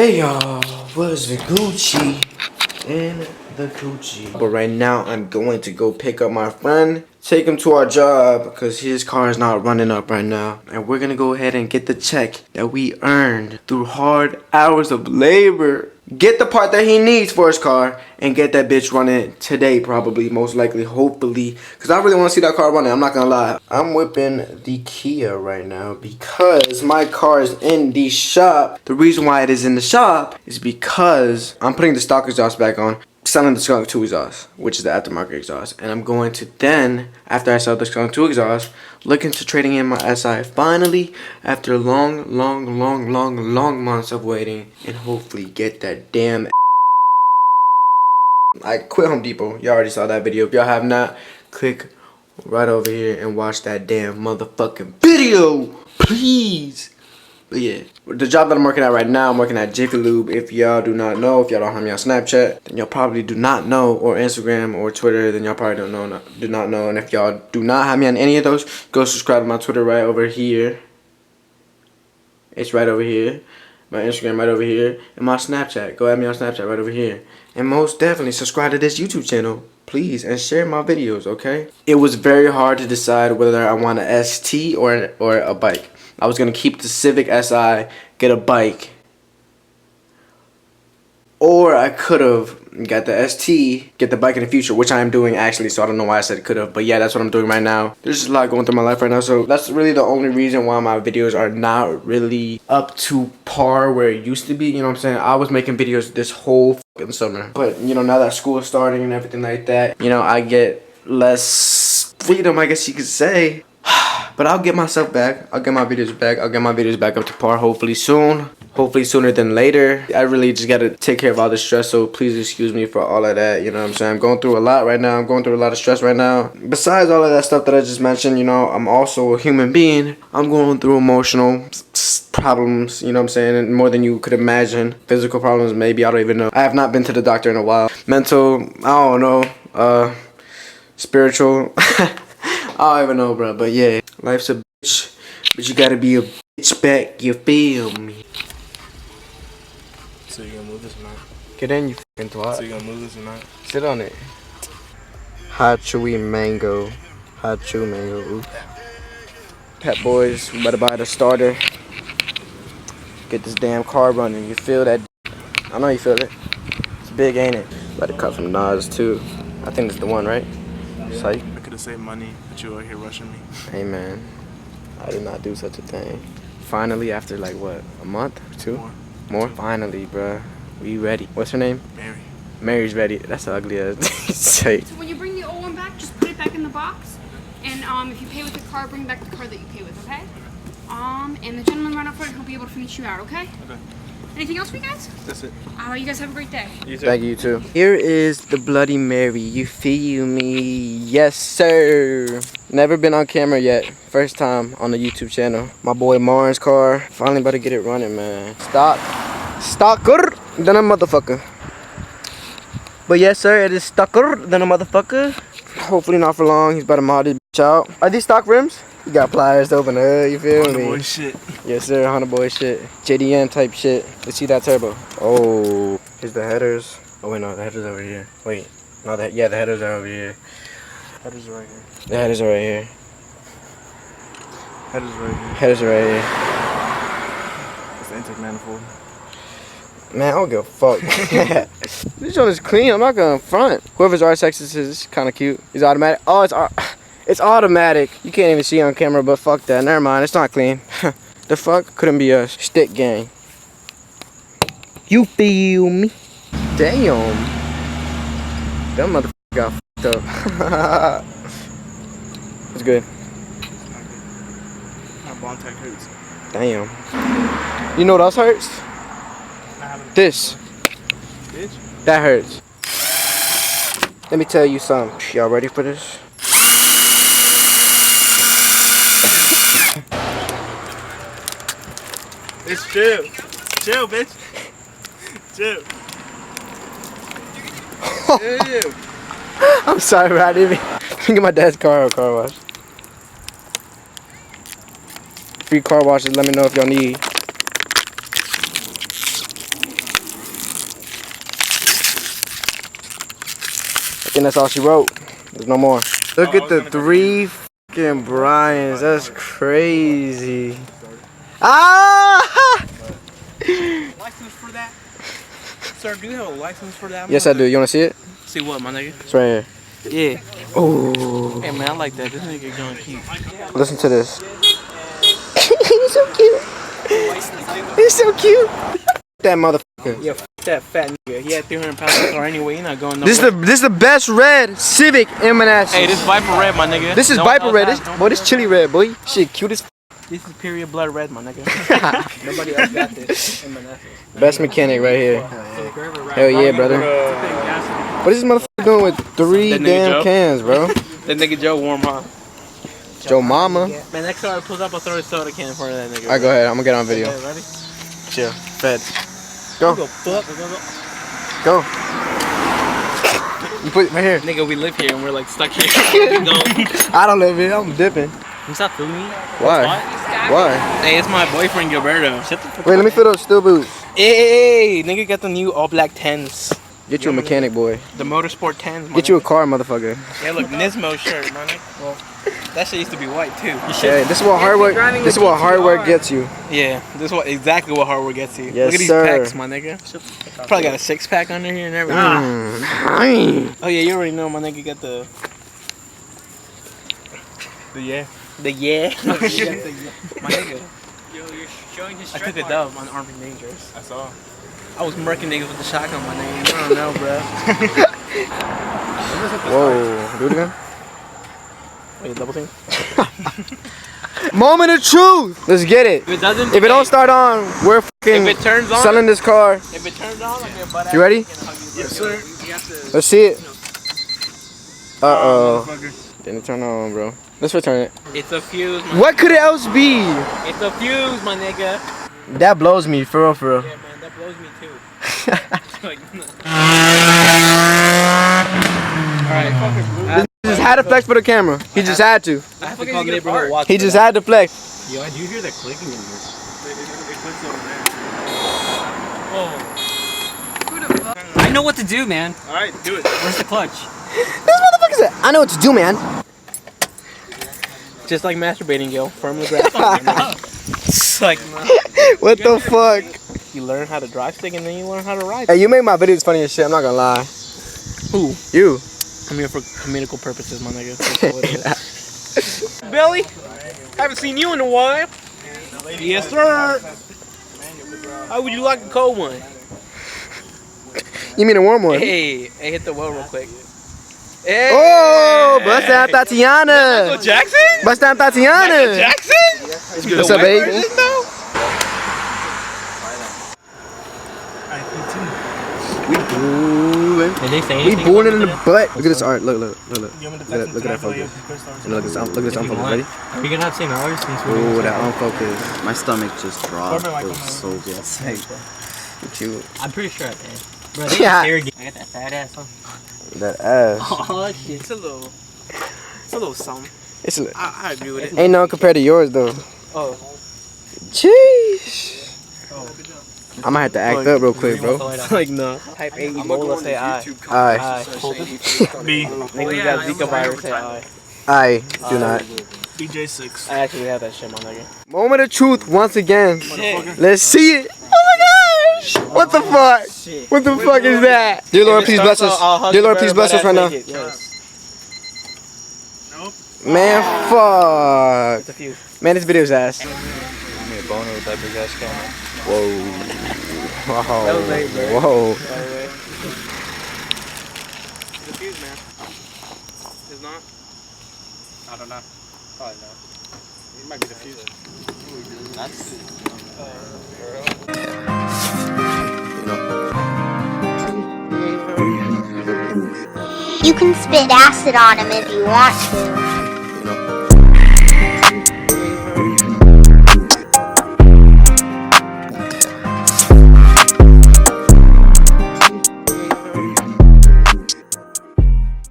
Hey y'all, what's the Gucci in the Gucci? But right now I'm going to go pick up my friend, take him to our job because his car is not running up right now. And we're gonna go ahead and get the check that we earned through hard hours of labor. Get the part that he needs for his car and get that bitch running today, probably, most likely, hopefully. Because I really want to see that car running, I'm not going to lie. I'm whipping the Kia right now because my car is in the shop. The reason why it is in the shop is because I'm putting the stock exhaust back on, selling the Skunk 2 exhaust, which is the aftermarket exhaust. And I'm going to then, after I sell the Skunk 2 exhaust, look into trading in my SI finally after long months of waiting and hopefully get that damn. I quit Home Depot. Y'all already saw that video. If y'all have not, click right over here and watch that damn motherfucking video, please. But yeah, the job that I'm working at right now, I'm working at Jiffy Lube. If y'all do not know, if y'all don't have me on Snapchat, then y'all probably do not know, or Instagram or Twitter, then y'all probably do not know. And if y'all do not have me on any of those, go subscribe to my Twitter right over here. It's right over here. My Instagram right over here. And my Snapchat. Go add me on Snapchat right over here. And most definitely subscribe to this YouTube channel, please, and share my videos, okay? It was very hard to decide whether I want a ST or a bike. I was gonna keep the Civic Si, get a bike, or I could have got the ST, get the bike in the future, which I am doing actually, so I don't know why I said could have, but yeah, that's what I'm doing right now. There's just a lot going through my life right now, so that's really the only reason why my videos are not really up to par where it used to be, you know what I'm saying? I was making videos this whole fucking summer, but you know, now that school is starting and everything like that, you know, I get less freedom, I guess you could say. But I'll get myself back. I'll get my videos back. I'll get my videos back up to par hopefully soon. Hopefully sooner than later. I really just gotta take care of all the stress, so please excuse me for all of that, you know what I'm saying? I'm going through a lot right now. I'm going through a lot of stress right now. Besides all of that stuff that I just mentioned, you know, I'm also a human being. I'm going through emotional problems, you know what I'm saying? And more than you could imagine. Physical problems, maybe, I don't even know. I have not been to the doctor in a while. Mental, I don't know. Spiritual. I don't even know, bro, but yeah, life's a bitch, but you gotta be a bitch back, you feel me? So you gonna move this or not? Get in, you fucking twat. So you gonna move this or not? Sit on it. Hot chewy mango. Hot chew mango. Oops. Pep boys, we better buy the starter. Get this damn car running, you feel that? I know you feel it. It's big, ain't it? Better cut from Nas too. I think it's the one, right? Psych. I could have saved money, but you out here rushing me. Hey man, I did not do such a thing. Finally, after like what, a month or two? More? Finally, bruh. We ready. What's her name? Mary. Mary's ready. That's ugly as say. So when you bring the old one back, just put it back in the box. And if you pay with the card, bring back the card that you pay with, okay? And the gentleman right up front, he'll be able to finish you out, okay? Okay. Anything else for you guys? That's it. You guys have a great day. You too. Thank you too. Here is the Bloody Mary. You feel me? Yes, sir. Never been on camera yet. First time on the YouTube channel. My boy Marin's car. Finally about to get it running, man. Stocker than a motherfucker. But yes, sir, it is stocker than a motherfucker. Hopefully not for long. He's about to mod this bitch out. Are these stock rims? You got pliers to open it, you feel me? Boy shit. Yes, sir, Honda boy shit. JDM type shit. Let's see that turbo. Oh, here's the headers. Oh wait, no, the headers over here. Wait, no, yeah, the headers are over here. Headers right here. The headers are right here. Headers right here. Headers are right here. It's the intake manifold. Man, I don't give a fuck. This one is clean. I'm not gonna front. Whoever's RSX is kind of cute. He's automatic. Oh, it's automatic. You can't even see on camera, but fuck that. Never mind. It's not clean. The fuck? Couldn't be us. Stick gang. You feel me? Damn. That motherfucker got fucked up. It's good. My bond tech hurts. Damn. You know what else hurts? This. Bitch. That hurts. Let me tell you something. Y'all ready for this? It's chill. Chill, bitch. Chill. Chill. I'm sorry, bro. I didn't even get my dad's car wash. Free car washes. Let me know if y'all need. And that's all she wrote. There's no more. Look at the 3 fucking Bryans. That's crazy. Ah! License for that? Sir, do you have a license for that? Yes, I do. You want to see it? See what, my nigga? It's right here. Yeah. Oh. Hey, man, I like that. This nigga going cute. Listen to this. He's so cute. He's so cute. That motherfucker. Yeah, f that fat nigga. He had 300 pounds of car anyway. You're not going nowhere. This is the best red Civic in Manassas. Hey, this Viper red, my nigga. This is Viper red. This chili red, boy. Shit, cute as. This is period blood red, my nigga. Nobody else got this in Manassas. Best mechanic right here. Hell yeah, brother. What is this motherfucker doing with 3 damn Joe? cans, bro? That nigga Joe warm, huh? Joe Mama. Man, next car pulls up, I'll throw a soda can in front of that nigga. Alright, go ahead. I'm gonna get on video. Okay, ready? Chill. Fed. Go. Go, fuck. Go. You put it right here. Nigga, we live here and we're like stuck here. Go. I don't live here. I'm dipping. You stop filming me? Why? Why? Hey, it's my boyfriend Gilberto. Shut the fuck Wait, let me fill those steel boots. Hey, nigga got the new all black 10s. Get you a mechanic, boy. The Motorsport 10s. Get you a car, motherfucker. Yeah, look, Nismo shirt, man. Well, that shit used to be white too. Hey, this is what hard work. This is what hard work gets you. Yeah, this is what exactly what hard work gets you. Yes, look at these sir. packs, my nigga. Probably got a 6-pack under here and everything. Oh yeah, you already know my nigga got the yeah. My nigga. Yo, you're showing his I took a dub on Armed and Dangerous. I saw. I was murking niggas with the shotgun, my nigga. You don't know, bro. Whoa, do it again. Wait, double team? Moment of truth. Let's get it. If it doesn't, If it don't start on, we're fucking if it turns on, selling this car. If it turns on, I'll get a butt You ready? Yes, sir. You have to. Let's see it. Uh-oh. Didn't turn on, bro. Let's return it. It's a fuse, my What could it else be? It's a fuse, my nigga. That blows me, for real, for real. Yeah, man, that blows me too. Like, alright, He just had to flex for the camera. He just had to. I have to call neighborhood watch. He just had to flex. Yo, I do hear that clicking in here. I know what to do, man. Alright, do it. Where's the clutch? This motherfucker said, I know what to do, man. Just like masturbating, Gil. Firmly grasp. It's like, What the fuck? you learn how to drive stick and then you learn how to ride. Hey, you make my videos funny as shit, I'm not gonna lie. Who? You. I'm here for comedical purposes, my nigga. That's what it is. Billy, haven't seen you in a while. Yes, sir. How would you like a cold one? You mean a warm one? Hey, hit the well real quick. Hey. Oh, bust down Tatiana. Michael Jackson? Bust down Tatiana. Michael Jackson? What's up, baby? We booing. Did they say We anything? booing in the butt. Look at this art. Look. Look at that focus. And look at this unfocus. Ready? Are you gonna have St. Hours since Oh, that unfocus. My stomach just dropped. It was so good. Cute. I'm pretty sure I can. Bro, Yeah. I got that fat ass on. That ass. Oh shit. It's a little something. It's I agree with it. ain't no compared to yours though. Oh. Jeez. I might have to act up real quick, bro. Like, no. Type A Ebola, say I. I B. Nigga, you got Zika virus, say I. do not. BJ6. I actually have that shit, my nigga. Moment of truth once again. Let's see it. Oh my gosh! What the fuck? What the fuck is that? Dear Lord, please bless us. Dear Lord, please bless us right now. Man, fuck. It's a few. Man, this video's ass. Give me a boner with that big ass camera. Whoa. That was late, bro. Whoa. By the way. It's a fuse, man. It's not? I don't know. Probably not. It might be the fuse. You can spit acid on him if you want to.